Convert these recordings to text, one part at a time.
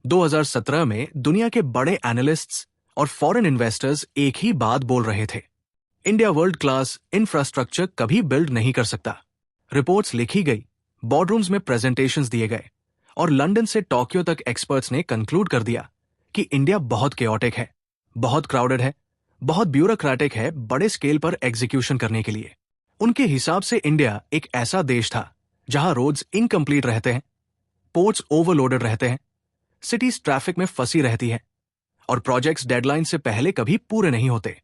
2017 में दुनिया के बड़े एनालिस्ट्स और फॉरेन इन्वेस्टर्स एक ही बात बोल रहे थे, इंडिया वर्ल्ड क्लास इंफ्रास्ट्रक्चर कभी बिल्ड नहीं कर सकता। रिपोर्ट्स लिखी गई, बोर्डरूम्स में प्रेजेंटेशंस दिए गए और लंदन से टोक्यो तक एक्सपर्ट्स ने कंक्लूड कर दिया कि इंडिया बहुत केओटिक है, बहुत क्राउडेड है, बहुत ब्यूरोक्रेटिक है बड़े स्केल पर एग्जीक्यूशन करने के लिए। उनके हिसाब से इंडिया एक ऐसा देश था जहां रोड्स इनकम्प्लीट रहते हैं, पोर्ट्स ओवरलोडेड रहते हैं, सिटीज ट्रैफिक में फंसी रहती है और प्रोजेक्ट्स डेडलाइन से पहले कभी पूरे नहीं होते।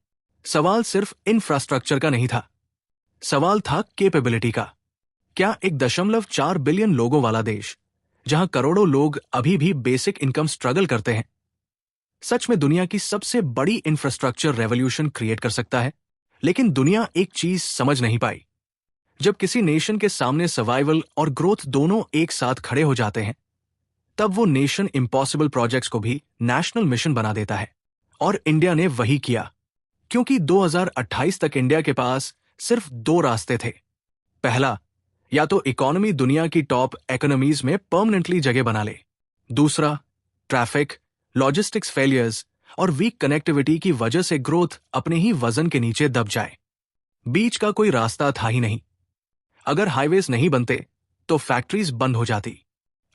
सवाल सिर्फ इंफ्रास्ट्रक्चर का नहीं था, सवाल था कैपेबिलिटी का। क्या 1.4 बिलियन लोगों वाला देश, जहां करोड़ों लोग अभी भी बेसिक इनकम स्ट्रगल करते हैं, सच में दुनिया की सबसे बड़ी इंफ्रास्ट्रक्चर रेवोल्यूशन क्रिएट कर सकता है? लेकिन दुनिया एक चीज समझ नहीं पाई, जब किसी नेशन के सामने सर्वाइवल और ग्रोथ दोनों एक साथ खड़े हो जाते हैं, तब वो नेशन इम्पॉसिबल प्रोजेक्ट्स को भी नेशनल मिशन बना देता है। और इंडिया ने वही किया, क्योंकि 2028 तक इंडिया के पास सिर्फ 2 रास्ते थे। पहला, या तो इकोनॉमी दुनिया की टॉप इकोनॉमीज में परमानेंटली जगह बना ले। दूसरा, ट्रैफिक, लॉजिस्टिक्स फेलियर्स और वीक कनेक्टिविटी की वजह से ग्रोथ अपने ही वजन के नीचे दब जाए। बीच का कोई रास्ता था ही नहीं। अगर हाईवेज नहीं बनते तो फैक्ट्रीज बंद हो जाती,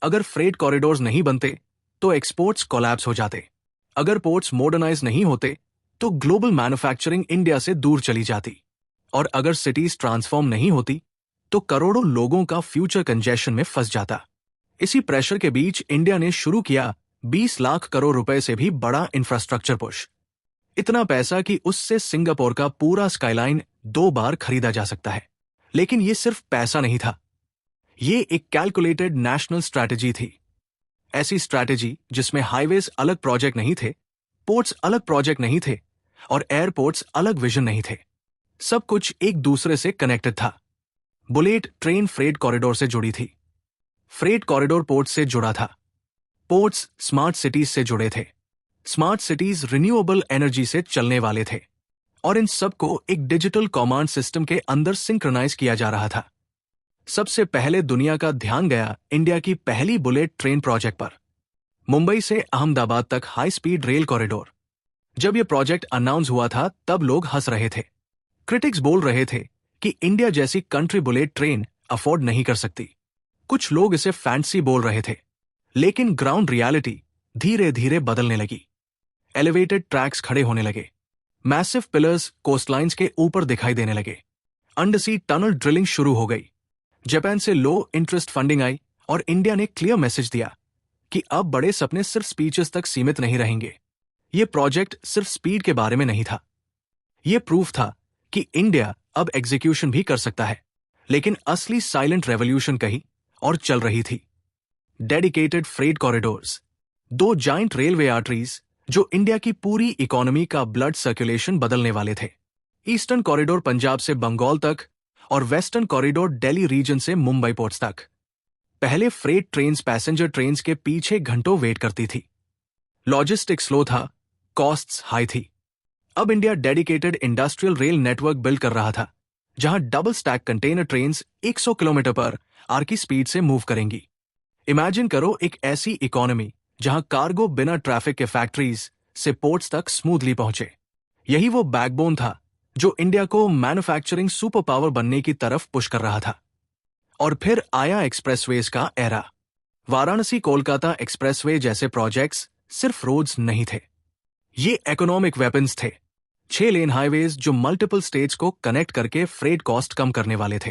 अगर फ्रेट कॉरिडोर्स नहीं बनते तो एक्सपोर्ट्स कोलैप्स हो जाते, अगर पोर्ट्स मॉडर्नाइज नहीं होते तो ग्लोबल मैन्युफैक्चरिंग इंडिया से दूर चली जाती, और अगर सिटीज ट्रांसफॉर्म नहीं होती तो करोड़ों लोगों का फ्यूचर कंजेशन में फंस जाता। इसी प्रेशर के बीच इंडिया ने शुरू किया 20 लाख करोड़ रुपए से भी बड़ा इंफ्रास्ट्रक्चर पुश। इतना पैसा कि उससे सिंगापुर का पूरा स्काईलाइन 2 बार खरीदा जा सकता है। लेकिन ये सिर्फ पैसा नहीं था, ये एक कैलकुलेटेड नेशनल स्ट्रैटेजी थी। ऐसी स्ट्रैटेजी जिसमें हाईवेज अलग प्रोजेक्ट नहीं थे, पोर्ट्स अलग प्रोजेक्ट नहीं थे और एयरपोर्ट्स अलग विजन नहीं थे। सब कुछ एक दूसरे से कनेक्टेड था। बुलेट ट्रेन फ्रेट कॉरिडोर से जुड़ी थी, फ्रेट कॉरिडोर पोर्ट से जुड़ा था, पोर्ट्स स्मार्ट सिटीज से जुड़े थे, स्मार्ट सिटीज रिन्यूएबल एनर्जी से चलने वाले थे, और इन सबको एक डिजिटल कमांड सिस्टम के अंदर सिंक्रोनाइज किया जा रहा था। सबसे पहले दुनिया का ध्यान गया इंडिया की पहली बुलेट ट्रेन प्रोजेक्ट पर, मुंबई से अहमदाबाद तक हाई स्पीड रेल कॉरिडोर। जब यह प्रोजेक्ट अनाउंस हुआ था तब लोग हंस रहे थे। क्रिटिक्स बोल रहे थे कि इंडिया जैसी कंट्री बुलेट ट्रेन अफोर्ड नहीं कर सकती। कुछ लोग इसे फैंसी बोल रहे थे, लेकिन ग्राउंड रियलिटी धीरे धीरे बदलने लगी। एलिवेटेड ट्रैक्स खड़े होने लगे, मैसिव पिलर्स कोस्टलाइंस के ऊपर दिखाई देने लगे, अंडरसी टनल ड्रिलिंग शुरू हो गई। जापान से लो इंटरेस्ट फंडिंग आई और इंडिया ने क्लियर मैसेज दिया कि अब बड़े सपने सिर्फ स्पीचेस तक सीमित नहीं रहेंगे। यह प्रोजेक्ट सिर्फ स्पीड के बारे में नहीं था, यह प्रूफ था कि इंडिया अब एग्जीक्यूशन भी कर सकता है। लेकिन असली साइलेंट रेवोल्यूशन कहीं और चल रही थी। Dedicated freight corridors, 2 giant railway arteries जो इंडिया की पूरी इकोनॉमी का ब्लड सर्कुलेशन बदलने वाले थे। ईस्टर्न कॉरिडोर पंजाब से बंगाल तक और वेस्टर्न कॉरिडोर दिल्ली रीजन से मुंबई पोर्ट्स तक। पहले फ्रेट ट्रेन्स पैसेंजर ट्रेन्स के पीछे घंटों वेट करती थी, लॉजिस्टिक्स स्लो था, कॉस्ट्स हाई थी। अब India dedicated industrial rail network build कर रहा था, जहां double stack container trains 100 kilometre per hour की स्पीड से मूव करेंगी। इमेजिन करो एक ऐसी इकोनॉमी जहां कार्गो बिना ट्रैफिक के फैक्ट्रीज से पोर्ट्स तक स्मूथली पहुंचे। यही वो बैकबोन था जो इंडिया को मैन्युफैक्चरिंग सुपर पावर बनने की तरफ पुश कर रहा था। और फिर आया एक्सप्रेसवेज का एरा। वाराणसी कोलकाता एक्सप्रेसवे जैसे प्रोजेक्ट्स सिर्फ रोड्स नहीं थे, ये इकोनॉमिक वेपन्स थे। 6 लेन हाईवेज जो मल्टीपल स्टेट्स को कनेक्ट करके फ्रेट कॉस्ट कम करने वाले थे।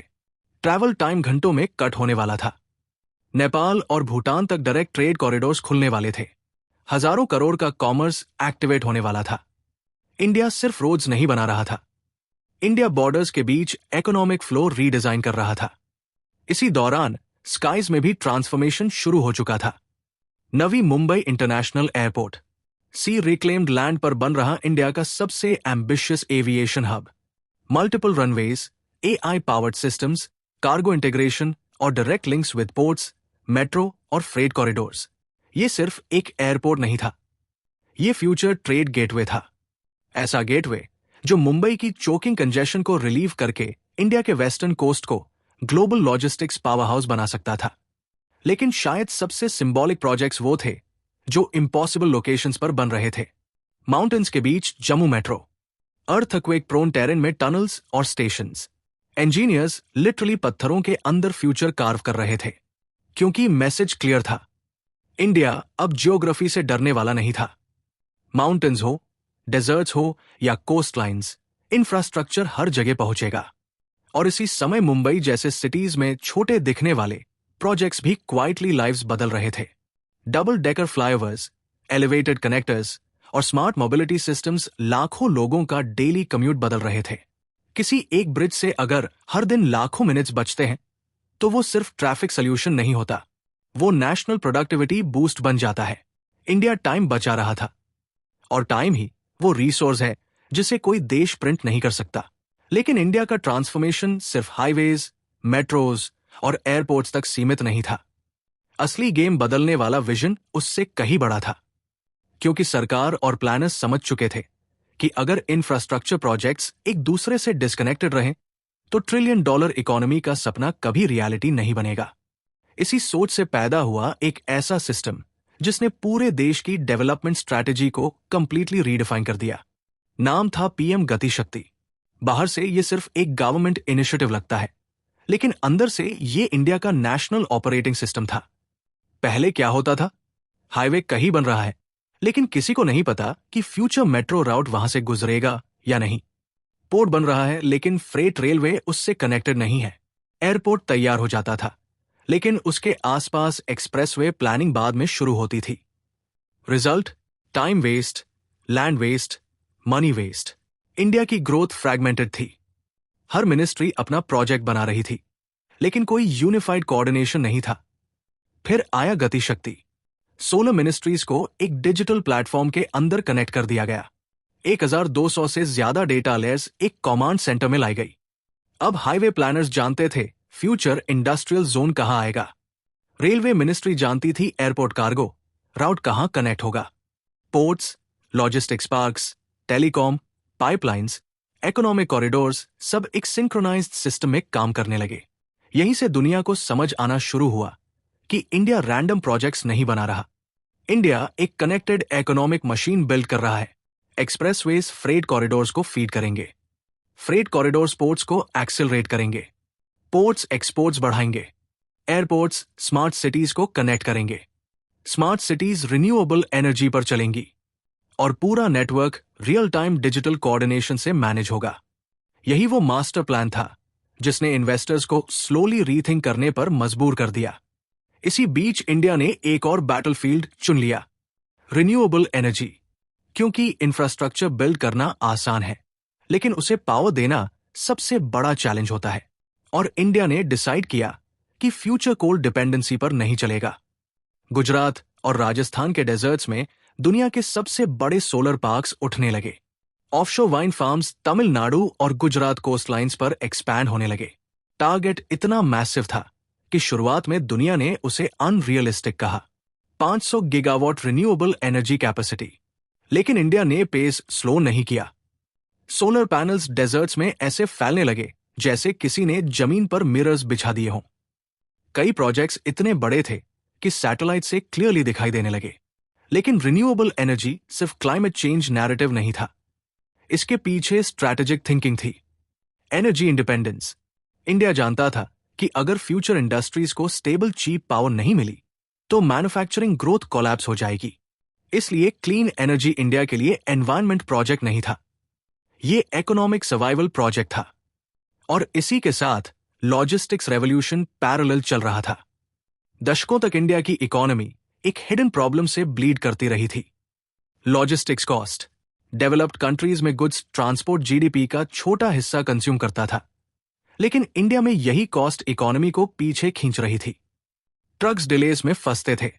ट्रैवल टाइम घंटों में कट होने वाला था। नेपाल और भूटान तक डायरेक्ट ट्रेड कॉरिडोर्स खुलने वाले थे। हजारों करोड़ का कॉमर्स एक्टिवेट होने वाला था। इंडिया सिर्फ रोड्स नहीं बना रहा था, इंडिया बॉर्डर्स के बीच इकोनॉमिक फ्लो रीडिजाइन कर रहा था। इसी दौरान स्काइज में भी ट्रांसफॉर्मेशन शुरू हो चुका था। Navi Mumbai international airport, sea reclaimed land पर बन रहा इंडिया का सबसे ambitious aviation hub, multiple runways, AI powered systems, cargo integration और direct links with ports, metro और फ्रेट कॉरिडोर्स। ये सिर्फ एक एयरपोर्ट नहीं था, ये फ्यूचर ट्रेड गेटवे था। ऐसा गेटवे जो मुंबई की चोकिंग कंजेशन को रिलीव करके इंडिया के वेस्टर्न कोस्ट को ग्लोबल लॉजिस्टिक्स पावर हाउस बना सकता था। लेकिन शायद सबसे सिंबॉलिक प्रोजेक्ट्स वो थे जो इम्पॉसिबल लोकेशंस पर बन रहे थे। माउंटेन्स के बीच Jammu metro, earthquake prone terrain में टनल्स और स्टेशंस। इंजीनियर्स लिटरली पत्थरों के अंदर फ्यूचर कार्व कर रहे थे, क्योंकि मैसेज क्लियर था। इंडिया अब ज्योग्राफी से डरने वाला नहीं था। माउंटेन्स हो, डेजर्ट्स हो या कोस्ट लाइन्स, इंफ्रास्ट्रक्चर हर जगह पहुंचेगा। और इसी समय मुंबई जैसे सिटीज में छोटे दिखने वाले प्रोजेक्ट्स भी क्वाइटली लाइव्स बदल रहे थे। Double decker flyovers, elevated connectors और स्मार्ट मोबिलिटी सिस्टम्स लाखों लोगों का डेली कम्यूट बदल रहे थे। किसी एक ब्रिज से अगर हर दिन लाखों मिनट्स बचते हैं, तो वो सिर्फ ट्रैफिक सोल्यूशन नहीं होता, वो नेशनल प्रोडक्टिविटी बूस्ट बन जाता है। इंडिया टाइम बचा रहा था, और टाइम ही वो रिसोर्स है जिसे कोई देश प्रिंट नहीं कर सकता। लेकिन इंडिया का ट्रांसफॉर्मेशन सिर्फ हाईवेज, मेट्रोज और एयरपोर्ट्स तक सीमित नहीं था। असली गेम बदलने वाला विजन उससे कहीं बड़ा था, क्योंकि सरकार और प्लानर्स समझ चुके थे कि अगर इंफ्रास्ट्रक्चर प्रोजेक्ट्स एक दूसरे से डिस्कनेक्टेड रहें, तो $1 ट्रिलियन इकोनॉमी का सपना कभी रियलिटी नहीं बनेगा। इसी सोच से पैदा हुआ एक ऐसा सिस्टम जिसने पूरे देश की डेवलपमेंट स्ट्रैटेजी को कंप्लीटली रीडिफाइन कर दिया। नाम था पीएम गति शक्ति। बाहर से ये सिर्फ एक गवर्नमेंट इनिशिएटिव लगता है, लेकिन अंदर से ये इंडिया का नेशनल ऑपरेटिंग सिस्टम था। पहले क्या होता था? हाईवे कहीं बन रहा है, लेकिन किसी को नहीं पता कि फ्यूचर मेट्रो राउट वहां से गुजरेगा या नहीं। पोर्ट बन रहा है, लेकिन फ्रेट रेलवे उससे कनेक्टेड नहीं है। एयरपोर्ट तैयार हो जाता था, लेकिन उसके आसपास एक्सप्रेसवे प्लानिंग बाद में शुरू होती थी। Result? Time waste, land waste, money waste. India की ग्रोथ फ्रैगमेंटेड थी। हर मिनिस्ट्री अपना प्रोजेक्ट बना रही थी, लेकिन कोई यूनिफाइड कोऑर्डिनेशन नहीं था। फिर आया गति शक्ति। 16 मिनिस्ट्रीज को एक डिजिटल प्लेटफॉर्म के अंदर कनेक्ट कर दिया गया। 1200 से ज्यादा डेटा लेयर्स एक कमांड सेंटर में लाई गई। अब हाईवे प्लानर्स जानते थे फ्यूचर इंडस्ट्रियल जोन कहां आएगा। रेलवे मिनिस्ट्री जानती थी एयरपोर्ट कार्गो राउट कहां कनेक्ट होगा। Ports, logistics parks, telecom, pipelines, economic corridors सब एक सिंक्रोनाइज्ड सिस्टम में काम करने लगे। यहीं से दुनिया को समझ आना शुरू हुआ कि इंडिया रैंडम प्रोजेक्ट्स नहीं बना रहा। इंडिया एक कनेक्टेड इकोनॉमिक मशीन बिल्ड कर रहा है। एक्सप्रेसवेज फ्रेट कॉरिडोर्स को फीड करेंगे, फ्रेट कॉरिडोर्स पोर्ट्स को एक्सेलरेट करेंगे, पोर्ट्स एक्सपोर्ट्स बढ़ाएंगे, एयरपोर्ट्स स्मार्ट सिटीज को कनेक्ट करेंगे, स्मार्ट सिटीज रिन्यूएबल एनर्जी पर चलेंगी, और पूरा network real time digital coordination से मैनेज होगा। यही वो मास्टर प्लान था जिसने इन्वेस्टर्स को स्लोली रीथिंक करने पर मजबूर कर दिया। इसी बीच इंडिया ने एक और बैटलफील्ड चुन लिया, रिन्यूएबल एनर्जी। क्योंकि इंफ्रास्ट्रक्चर बिल्ड करना आसान है, लेकिन उसे पावर देना सबसे बड़ा चैलेंज होता है। और इंडिया ने डिसाइड किया कि फ्यूचर कोल डिपेंडेंसी पर नहीं चलेगा। गुजरात और राजस्थान के डेजर्ट्स में दुनिया के सबसे बड़े सोलर पार्क्स उठने लगे। ऑफशोर वाइन फार्म्स तमिलनाडु और गुजरात कोस्ट लाइन्स पर एक्सपैंड होने लगे। टारगेट इतना मैसिव था कि शुरुआत में दुनिया ने उसे अनरियलिस्टिक कहा, 500 गीगावाट रिन्यूएबल एनर्जी कैपेसिटी। लेकिन इंडिया ने पेस स्लो नहीं किया। सोलर पैनल्स डेजर्ट्स में ऐसे फैलने लगे जैसे किसी ने जमीन पर मिरर्स बिछा दिए हों। कई प्रोजेक्ट्स इतने बड़े थे कि सैटेलाइट से क्लियरली दिखाई देने लगे। लेकिन रिन्यूएबल एनर्जी सिर्फ क्लाइमेट चेंज नैरेटिव नहीं था, इसके पीछे स्ट्रैटेजिक थिंकिंग थी। Energy independence. इंडिया जानता था कि अगर फ्यूचर इंडस्ट्रीज को स्टेबल चीप पावर नहीं मिली, तो मैन्युफैक्चरिंग ग्रोथ कोलैप्स हो जाएगी। इसलिए क्लीन एनर्जी इंडिया के लिए एनवायरनमेंट प्रोजेक्ट नहीं था, ये इकोनॉमिक सर्वाइवल प्रोजेक्ट था। और इसी के साथ लॉजिस्टिक्स रेवोल्यूशन पैरेलल चल रहा था। दशकों तक इंडिया की इकोनॉमी एक हिडन प्रॉब्लम से ब्लीड करती रही थी, लॉजिस्टिक्स कॉस्ट। डेवलप्ड कंट्रीज में गुड्स ट्रांसपोर्ट जीडीपी का छोटा हिस्सा कंज्यूम करता था, लेकिन इंडिया में यही कॉस्ट इकोनॉमी को पीछे खींच रही थी। ट्रक्स डिलेज में फंसते थे,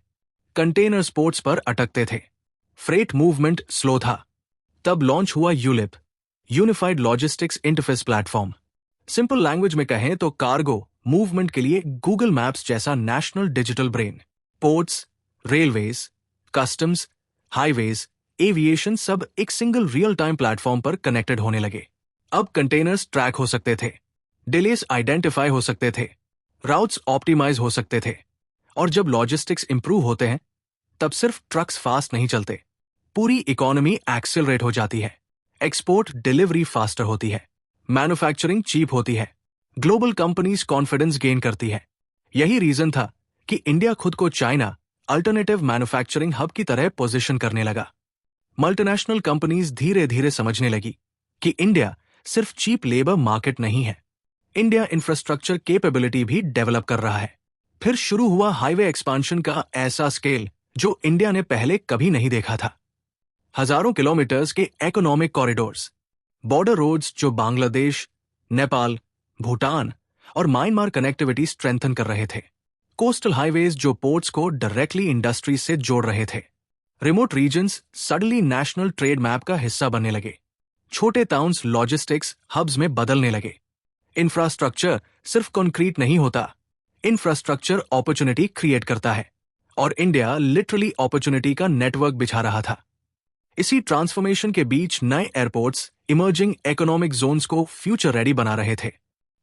कंटेनर पोर्ट्स पर अटकते थे, फ्रेट मूवमेंट स्लो था। तब लॉन्च हुआ ULIP, unified logistics interface platform. Simple language में कहें तो कार्गो मूवमेंट के लिए गूगल मैप्स जैसा national digital brain. Ports, railways, customs, highways, aviation सब एक सिंगल रियल टाइम प्लेटफॉर्म पर कनेक्टेड होने लगे। अब कंटेनर्स ट्रैक हो सकते थे, डिलेस आइडेंटिफाई हो सकते थे, राउट्स ऑप्टिमाइज हो सकते थे। और जब लॉजिस्टिक्स इंप्रूव होते हैं, तब सिर्फ ट्रक्स फास्ट नहीं चलते, पूरी इकोनॉमी एक्सेलरेट हो जाती है। एक्सपोर्ट डिलीवरी फास्टर होती है, मैन्युफैक्चरिंग चीप होती है, ग्लोबल कंपनीज कॉन्फिडेंस गेन करती है। यही रीजन था कि इंडिया खुद को चाइना अल्टरनेटिव मैन्युफैक्चरिंग हब की तरह पोजीशन करने लगा। मल्टीनेशनल कंपनीज धीरे धीरे समझने लगी कि इंडिया सिर्फ चीप लेबर मार्केट नहीं है, इंडिया इंफ्रास्ट्रक्चर कैपेबिलिटी भी डेवलप कर रहा है। फिर शुरू हुआ हाईवे एक्सपांशन का ऐसा स्केल जो इंडिया ने पहले कभी नहीं देखा था। हजारों किलोमीटर्स के इकोनॉमिक कॉरिडोर्स, बॉर्डर रोड्स जो बांग्लादेश, नेपाल, भूटान और म्यांमार कनेक्टिविटी स्ट्रेंथन कर रहे थे, कोस्टल हाईवेज जो पोर्ट्स को डायरेक्टली इंडस्ट्रीज से जोड़ रहे थे, remote regions suddenly national trade map का हिस्सा बनने लगे, छोटे टाउन्स लॉजिस्टिक्स हब्स में बदलने लगे। इंफ्रास्ट्रक्चर सिर्फ कंक्रीट नहीं होता, इंफ्रास्ट्रक्चर अपॉर्चुनिटी क्रिएट करता है, और इंडिया लिटरली अपॉर्चुनिटी का नेटवर्क बिछा रहा था। इसी ट्रांसफॉर्मेशन के बीच नए एयरपोर्ट्स इमर्जिंग इकोनॉमिक जोन्स को फ्यूचर रेडी बना रहे थे।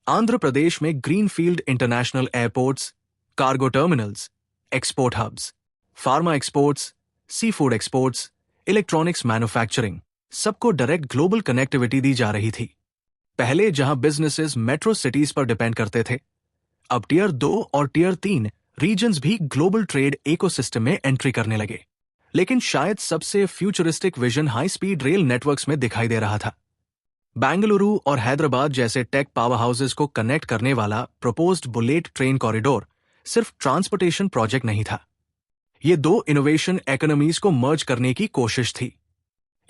आंध्र प्रदेश में greenfield international airports, cargo terminals, export hubs, pharma exports, sea food exports, electronics manufacturing, सबको डायरेक्ट ग्लोबल कनेक्टिविटी दी जा रही थी। पहले जहां बिजनेसेस मेट्रो सिटीज पर डिपेंड करते थे, अब टियर 2 और टियर 3 रीजन्स भी ग्लोबल ट्रेड इकोसिस्टम में एंट्री करने लगे। लेकिन शायद सबसे futuristic vision high speed rail networks में दिखाई दे रहा था। बेंगलुरु और हैदराबाद जैसे टेक पावर हाउसेस को कनेक्ट करने वाला प्रपोज्ड बुलेट ट्रेन कॉरिडोर सिर्फ ट्रांसपोर्टेशन प्रोजेक्ट नहीं था, ये दो इनोवेशन इकोनॉमीज को मर्ज करने की कोशिश थी।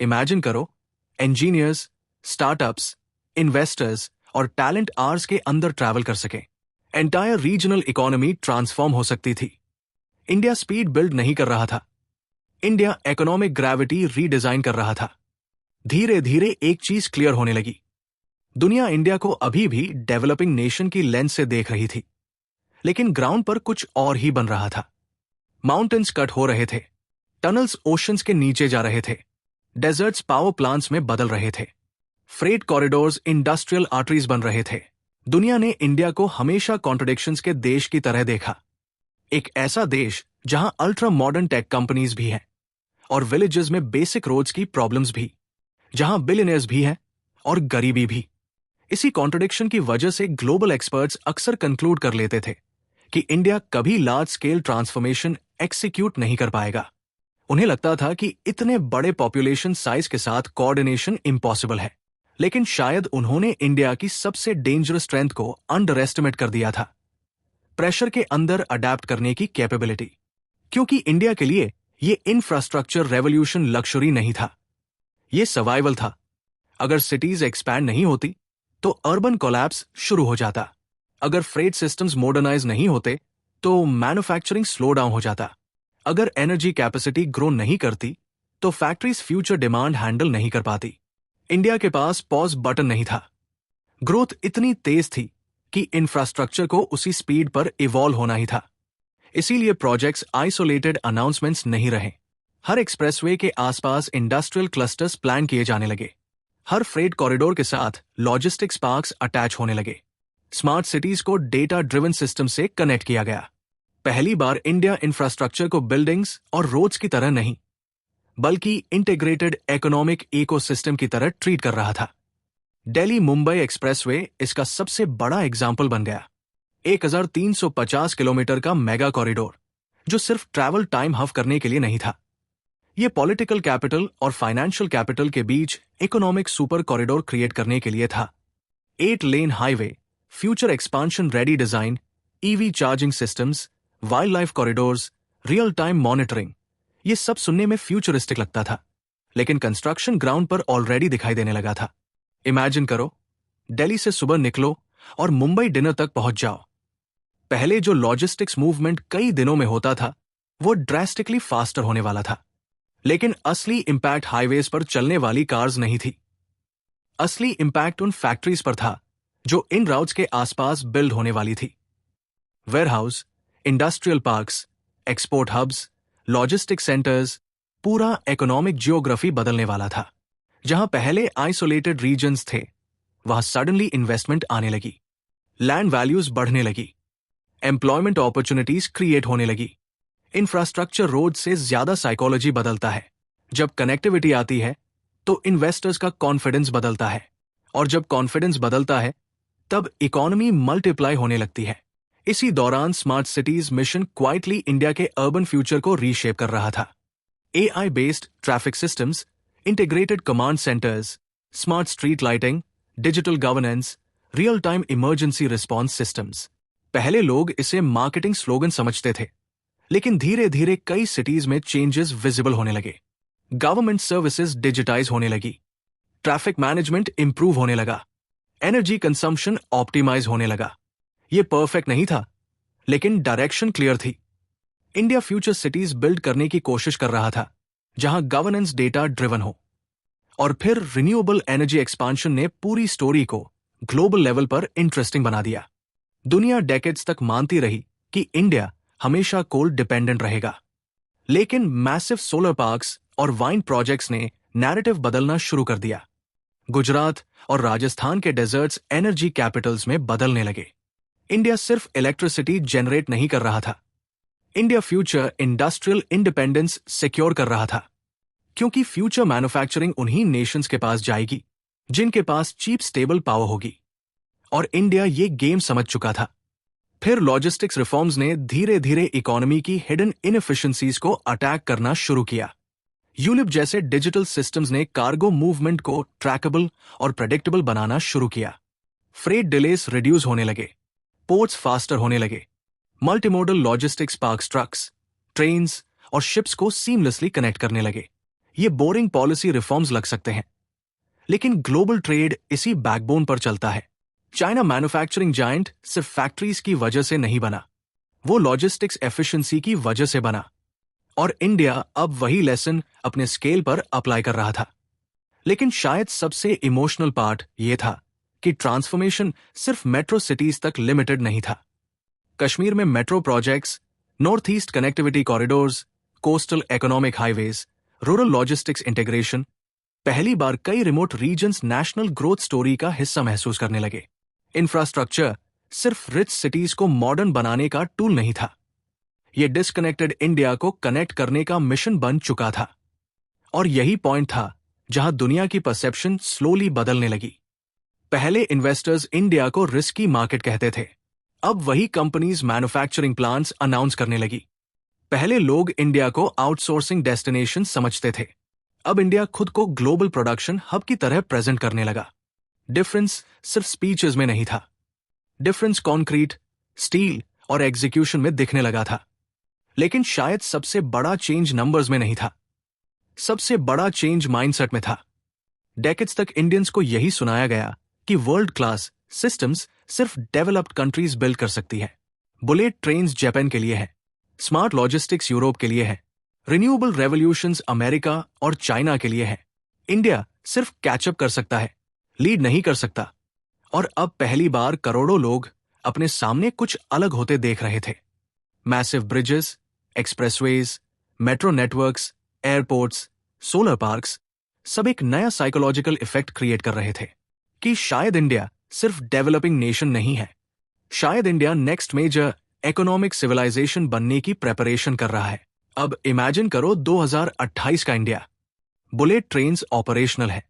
इमेजिन करो, इंजीनियर्स, स्टार्टअप्स, इन्वेस्टर्स और टैलेंट आर्स के अंदर ट्रैवल कर सके, एंटायर रीजनल इकोनॉमी ट्रांसफॉर्म हो सकती थी। इंडिया स्पीड बिल्ड नहीं कर रहा था, इंडिया इकोनॉमिक ग्रेविटी रीडिजाइन कर रहा था। धीरे धीरे एक चीज क्लियर होने लगी, दुनिया इंडिया को अभी भी डेवलपिंग नेशन की लेंस से देख रही थी, लेकिन ग्राउंड पर कुछ और ही बन रहा था। माउंटेन्स कट हो रहे थे, टनल्स ओशंस के नीचे जा रहे थे, डेजर्ट्स पावर प्लांट्स में बदल रहे थे, फ्रेट कॉरिडोर्स इंडस्ट्रियल आर्टरीज बन रहे थे। दुनिया ने इंडिया को हमेशा कॉन्ट्रडिक्शंस के देश की तरह देखा, एक ऐसा देश जहां अल्ट्रा मॉडर्न टेक कंपनीज भी हैं और विलेजेस में बेसिक रोड्स की प्रॉब्लम्स भी, जहां बिलियनियर्स भी हैं और गरीबी भी। इसी कॉन्ट्रडिक्शन की वजह से ग्लोबल एक्सपर्ट्स अक्सर कंक्लूड कर लेते थे कि इंडिया कभी लार्ज स्केल ट्रांसफॉर्मेशन एक्सिक्यूट नहीं कर पाएगा। उन्हें लगता था कि इतने बड़े पॉपुलेशन साइज के साथ कोऑर्डिनेशन इम्पॉसिबल है, लेकिन शायद उन्होंने इंडिया की सबसे डेंजरस स्ट्रेंथ को अंडर एस्टिमेट कर दिया था, प्रेशर के अंदर अडेप्ट करने की कैपेबिलिटी। क्योंकि इंडिया के लिए ये इंफ्रास्ट्रक्चर रेवोल्यूशन लक्जरी नहीं था, ये सर्वाइवल था। अगर सिटीज एक्सपैंड नहीं होती तो अर्बन कोलैप्स शुरू हो जाता, अगर फ्रेट सिस्टम्स मॉडर्नाइज नहीं होते तो मैन्युफैक्चरिंग स्लो डाउन हो जाता, अगर एनर्जी कैपेसिटी ग्रो नहीं करती तो फैक्ट्रीज फ्यूचर डिमांड हैंडल नहीं कर पाती। इंडिया के पास पॉज बटन नहीं था, ग्रोथ इतनी तेज थी कि इंफ्रास्ट्रक्चर को उसी स्पीड पर इवॉल्व होना ही था। इसीलिए प्रोजेक्ट्स आइसोलेटेड अनाउंसमेंट्स नहीं रहे, हर एक्सप्रेसवे के आसपास इंडस्ट्रियल क्लस्टर्स प्लान किए जाने लगे, हर फ्रेट कॉरिडोर के साथ लॉजिस्टिक्स पार्क्स अटैच होने लगे, स्मार्ट सिटीज को डेटा ड्रिवन सिस्टम से कनेक्ट किया गया। पहली बार इंडिया इंफ्रास्ट्रक्चर को बिल्डिंग्स और रोड्स की तरह नहीं, बल्कि इंटीग्रेटेड इकोनॉमिक इकोसिस्टम की तरह ट्रीट कर रहा था। दिल्ली मुंबई एक्सप्रेसवे इसका सबसे बड़ा एग्जाम्पल बन गया, 1350 किलोमीटर का मेगा कॉरिडोर जो सिर्फ ट्रैवल टाइम हफ करने के लिए नहीं था, ये पॉलिटिकल कैपिटल और फाइनेंशियल कैपिटल के बीच इकोनॉमिक सुपर कॉरिडोर क्रिएट करने के लिए था। 8 lane highway, future expansion ready design, EV charging systems, wild life corridors, real time monitoring, ये सब सुनने में फ्यूचरिस्टिक लगता था, लेकिन कंस्ट्रक्शन ग्राउंड पर ऑलरेडी दिखाई देने लगा था। इमेजिन करो, दिल्ली से सुबह निकलो और मुंबई डिनर तक पहुंच जाओ। पहले जो लॉजिस्टिक्स मूवमेंट कई दिनों में होता था वो ड्रेस्टिकली फास्टर होने वाला था, लेकिन असली इंपैक्ट हाईवेज पर चलने वाली कार्स नहीं थी। असली इंपैक्ट उन फैक्ट्रीज पर था जो इन राउट्स के आसपास बिल्ड होने वाली थी। Warehouse, industrial parks, export hubs, logistic centres, पूरा इकोनॉमिक जियोग्राफी बदलने वाला था। जहां पहले आइसोलेटेड रीजन्स थे, वहां सडनली इन्वेस्टमेंट आने लगी, लैंड वैल्यूज बढ़ने लगी, एम्प्लॉयमेंट अपॉर्चुनिटीज क्रिएट होने लगी, इंफ्रास्ट्रक्चर रोड से ज्यादा साइकोलॉजी बदलता है। जब कनेक्टिविटी आती है तो इन्वेस्टर्स का कॉन्फिडेंस बदलता है, और जब कॉन्फिडेंस बदलता है तब इकोनॉमी मल्टीप्लाई होने लगती है। इसी दौरान smart cities mission quietly India के अर्बन फ्यूचर को रीशेप कर रहा था। AI based traffic systems, integrated command centres, smart street lighting, digital governance, real time emergency response systems. पहले लोग इसे मार्केटिंग स्लोगन समझते थे, लेकिन धीरे धीरे कई सिटीज में चेंजेस विजिबल होने लगे। गवर्नमेंट सर्विसेज डिजिटाइज होने लगी, ट्रैफिक मैनेजमेंट इंप्रूव होने लगा, एनर्जी कंजम्पशन ऑप्टिमाइज होने लगा। यह परफेक्ट नहीं था, लेकिन डायरेक्शन क्लियर थी। इंडिया फ्यूचर सिटीज बिल्ड करने की कोशिश कर रहा था, जहां गवर्नेंस डेटा ड्रिवन हो। और फिर रिन्यूएबल एनर्जी एक्सपांशन ने पूरी स्टोरी को ग्लोबल लेवल पर इंटरेस्टिंग बना दिया। दुनिया डेकेड्स तक मानती रही कि इंडिया हमेशा कोल डिपेंडेंट रहेगा, लेकिन मैसिव सोलर पार्क्स और वाइन प्रोजेक्ट्स ने नैरेटिव बदलना शुरू कर दिया। गुजरात और राजस्थान के डेजर्ट्स एनर्जी कैपिटल्स में बदलने लगे। इंडिया सिर्फ इलेक्ट्रिसिटी जनरेट नहीं कर रहा था, India future industrial independence secure कर रहा था, क्योंकि फ्यूचर मैन्युफैक्चरिंग उन्हीं नेशंस के पास जाएगी जिनके पास चीप स्टेबल पावर होगी। और इंडिया ये गेम समझ चुका था। फिर लॉजिस्टिक्स रिफॉर्म्स ने धीरे धीरे इकोनॉमी की हिडन इनएफिशिएंसीज को अटैक करना शुरू किया। यूलिप जैसे डिजिटल सिस्टम्स ने कार्गो मूवमेंट को ट्रैकेबल और प्रेडिक्टेबल बनाना शुरू किया। फ्रेट डिलेस रिड्यूस होने लगे, पोर्ट्स फास्टर होने लगे, multimodal logistics parks trucks, trains और शिप्स को सीमलेसली कनेक्ट करने लगे। ये बोरिंग पॉलिसी रिफॉर्म्स लग सकते हैं, लेकिन ग्लोबल ट्रेड इसी बैकबोन पर चलता है। चाइना मैन्युफैक्चरिंग जायंट सिर्फ फैक्ट्रीज की वजह से नहीं बना, वो लॉजिस्टिक्स एफिशिएंसी की वजह से बना। और इंडिया अब वही लेसन अपने स्केल पर अप्लाई कर रहा था। लेकिन शायद सबसे इमोशनल पार्ट यह था कि ट्रांसफॉर्मेशन सिर्फ मेट्रो सिटीज तक लिमिटेड नहीं था। कश्मीर में metro projects, north east connectivity corridors, coastal economic highways, rural logistics integration, पहली बार कई remote regions national growth story का हिस्सा महसूस करने लगे। इंफ्रास्ट्रक्चर सिर्फ रिच सिटीज को मॉडर्न बनाने का टूल नहीं था, यह डिस्कनेक्टेड इंडिया को कनेक्ट करने का मिशन बन चुका था। और यही पॉइंट था जहां दुनिया की परसेप्शन स्लोली बदलने लगी। पहले इन्वेस्टर्स इंडिया को रिस्की मार्केट कहते थे, अब वही कंपनीज मैन्युफैक्चरिंग प्लांट्स अनाउंस करने लगी। पहले लोग इंडिया को आउटसोर्सिंग डेस्टिनेशन समझते थे, अब इंडिया खुद को ग्लोबल प्रोडक्शन हब की तरह प्रेजेंट करने लगा। डिफरेंस सिर्फ स्पीचेस में नहीं था, डिफरेंस कॉन्क्रीट, स्टील और एग्जीक्यूशन में दिखने लगा था। लेकिन शायद सबसे बड़ा चेंज नंबर्स में नहीं था, सबसे बड़ा चेंज माइंडसेट में था। डेकेड्स तक इंडियंस को यही सुनाया गया कि वर्ल्ड क्लास सिस्टम्स सिर्फ डेवलप्ड कंट्रीज बिल्ड कर सकती है। बुलेट ट्रेन्स जापान के लिए है, स्मार्ट लॉजिस्टिक्स यूरोप के लिए है, रिन्यूएबल रेवोल्यूशंस अमेरिका और चाइना के लिए है। इंडिया सिर्फ कैचअप कर सकता है, लीड नहीं कर सकता। और अब पहली बार करोड़ों लोग अपने सामने कुछ अलग होते देख रहे थे। Massive bridges, expressways, metro networks, airports, solar parks, सब एक नया साइकोलॉजिकल इफेक्ट क्रिएट कर रहे थे कि शायद इंडिया सिर्फ डेवलपिंग नेशन नहीं है, शायद India next major economic civilisation बनने की प्रेपरेशन कर रहा है। अब इमेजिन करो 2028 का इंडिया। बुलेट ट्रेन्स ऑपरेशनल है,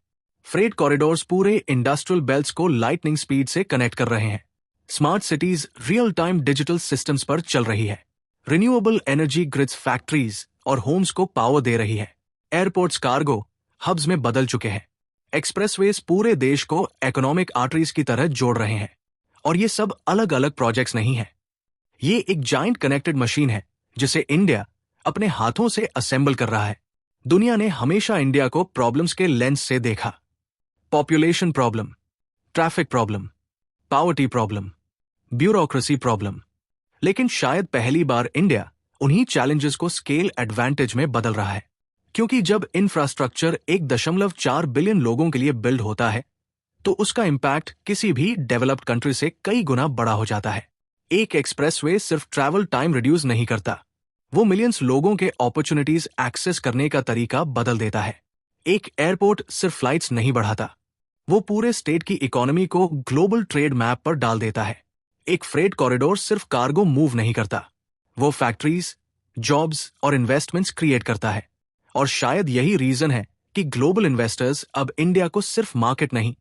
फ्रेट कॉरिडोर्स पूरे इंडस्ट्रियल बेल्ट्स को लाइटनिंग स्पीड से कनेक्ट कर रहे हैं, smart cities real time digital systems पर चल रही है, रिन्यूएबल एनर्जी ग्रिड्स फैक्ट्रीज और होम्स को पावर दे रही है, एयरपोर्ट्स कार्गो हब्स में बदल चुके हैं, एक्सप्रेसवेज पूरे देश को इकोनॉमिक आर्टरीज की तरह जोड़ रहे हैं। और ये सब अलग अलग प्रोजेक्ट्स नहीं है, ये एक जाइंट कनेक्टेड मशीन है जिसे इंडिया अपने हाथों से असेंबल कर रहा है। दुनिया ने हमेशा इंडिया को प्रॉब्लम्स के लेंस से देखा, population problem, traffic problem, poverty problem, bureaucracy problem, लेकिन शायद पहली बार इंडिया उन्हीं चैलेंजेस को स्केल एडवांटेज में बदल रहा है। क्योंकि जब इंफ्रास्ट्रक्चर 1.4 बिलियन लोगों के लिए बिल्ड होता है तो उसका इंपैक्ट किसी भी डेवलप्ड कंट्री से कई गुना बड़ा हो जाता है। एक एक्सप्रेसवे सिर्फ ट्रैवल टाइम रिड्यूस नहीं करता, वो मिलियंस लोगों के अपॉर्चुनिटीज एक्सेस करने का तरीका बदल देता है। एक एयरपोर्ट सिर्फ फ्लाइट्स नहीं बढ़ाता, वो पूरे स्टेट की इकोनॉमी को ग्लोबल ट्रेड मैप पर डाल देता है। एक फ्रेट कॉरिडोर सिर्फ कार्गो मूव नहीं करता, वो फैक्ट्रीज, जॉब्स और इन्वेस्टमेंट्स क्रिएट करता है। और शायद यही रीजन है कि ग्लोबल इन्वेस्टर्स अब इंडिया को सिर्फ मार्केट नहीं,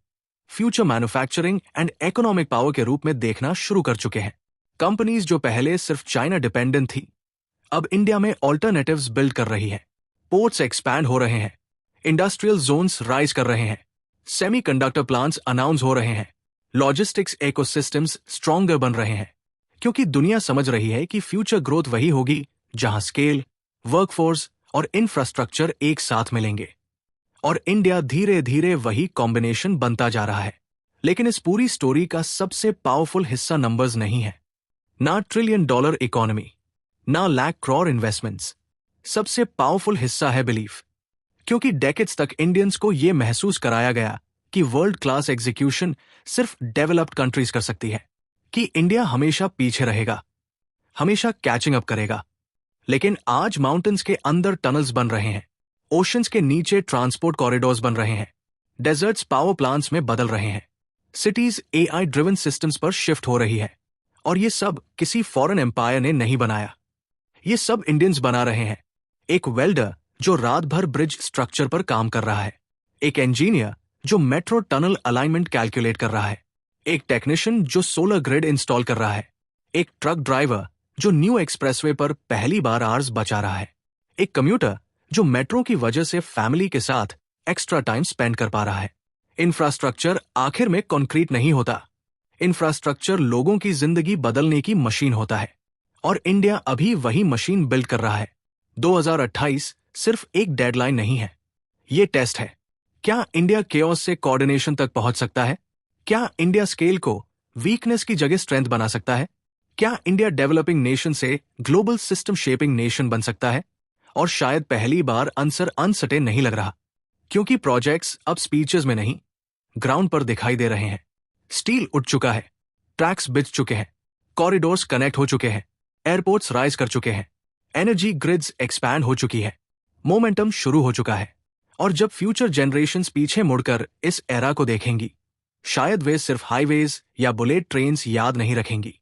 future manufacturing and economic power के रूप में देखना शुरू कर चुके हैं। कंपनीज जो पहले सिर्फ चाइना डिपेंडेंट थी, अब इंडिया में ऑल्टरनेटिव्स बिल्ड कर रही है। पोर्ट्स एक्सपैंड हो रहे हैं, इंडस्ट्रियल जोन्स राइज कर रहे हैं, सेमीकंडक्टर प्लांट्स अनाउंस हो रहे हैं, लॉजिस्टिक्स इकोसिस्टम्स स्ट्रॉन्गर बन रहे हैं, क्योंकि दुनिया समझ रही है कि फ्यूचर ग्रोथ वही होगी जहां स्केल, वर्कफोर्स और इंफ्रास्ट्रक्चर एक साथ मिलेंगे। और इंडिया धीरे धीरे वही कॉम्बिनेशन बनता जा रहा है। लेकिन इस पूरी स्टोरी का सबसे पावरफुल हिस्सा नंबर्स नहीं है, ना ट्रिलियन डॉलर इकोनॉमी, ना लाख करोड़ इन्वेस्टमेंट्स। सबसे पावरफुल हिस्सा है बिलीफ। क्योंकि डेकेड्स तक इंडियंस को यह महसूस कराया गया कि वर्ल्ड क्लास एग्जीक्यूशन सिर्फ डेवलप्ड कंट्रीज कर सकती है, कि इंडिया हमेशा पीछे रहेगा, हमेशा कैचिंग अप करेगा। लेकिन आज माउंटेन्स के अंदर टनल्स बन रहे हैं, ओशंस के नीचे ट्रांसपोर्ट कॉरिडोर्स बन रहे हैं, डेजर्ट्स पावर प्लांट्स में बदल रहे हैं, सिटीज एआई ड्रिवन सिस्टम्स पर शिफ्ट हो रही है। और ये सब किसी फॉरेन एम्पायर ने नहीं बनाया, ये सब इंडियंस बना रहे हैं। एक वेल्डर जो रात भर ब्रिज स्ट्रक्चर पर काम कर रहा है, एक इंजीनियर जो मेट्रो टनल अलाइनमेंट कैलकुलेट कर रहा है, एक टेक्नीशियन जो सोलर ग्रिड इंस्टॉल कर रहा है, एक ट्रक ड्राइवर जो न्यू एक्सप्रेसवे पर पहली बार आवर्स बचा रहा है, एक कम्यूटर जो मेट्रो की वजह से फैमिली के साथ एक्स्ट्रा टाइम स्पेंड कर पा रहा है। इंफ्रास्ट्रक्चर आखिर में कॉन्क्रीट नहीं होता, इंफ्रास्ट्रक्चर लोगों की जिंदगी बदलने की मशीन होता है। और इंडिया अभी वही मशीन बिल्ड कर रहा है। 2028 सिर्फ एक डेडलाइन नहीं है, ये टेस्ट है। क्या इंडिया केओस से कोऑर्डिनेशन तक पहुंच सकता है? क्या इंडिया स्केल को वीकनेस की जगह स्ट्रेंथ बना सकता है? क्या इंडिया डेवलपिंग नेशन से ग्लोबल सिस्टम शेपिंग नेशन बन सकता है? और शायद पहली बार आंसर अनसर्टेन नहीं लग रहा, क्योंकि प्रोजेक्ट्स अब स्पीचेस में नहीं, ग्राउंड पर दिखाई दे रहे हैं। स्टील उठ चुका है, ट्रैक्स बिछ चुके हैं, कॉरिडोर्स कनेक्ट हो चुके हैं, एयरपोर्ट्स राइज कर चुके हैं, एनर्जी ग्रिड्स एक्सपैंड हो चुकी है, मोमेंटम शुरू हो चुका है। और जब फ्यूचर जनरेशंस पीछे मुड़कर इस एरा को देखेंगी, शायद वे सिर्फ हाईवेज या बुलेट ट्रेन्स याद नहीं रखेंगी,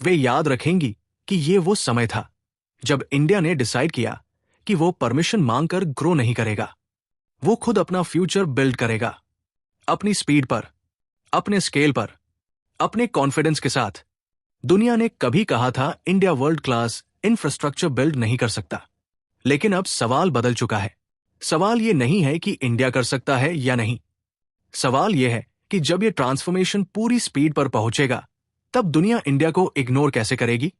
वे याद रखेंगी कि ये वो समय था जब इंडिया ने डिसाइड किया कि वो परमिशन मांगकर ग्रो नहीं करेगा, वो खुद अपना फ्यूचर बिल्ड करेगा, अपनी स्पीड पर, अपने स्केल पर, अपने कॉन्फिडेंस के साथ। दुनिया ने कभी कहा था India world class infrastructure build नहीं कर सकता, लेकिन अब सवाल बदल चुका है। सवाल ये नहीं है कि इंडिया कर सकता है या नहीं, सवाल यह है कि जब ये ट्रांसफॉर्मेशन पूरी स्पीड पर पहुंचेगा, तब दुनिया इंडिया को इग्नोर कैसे करेगी।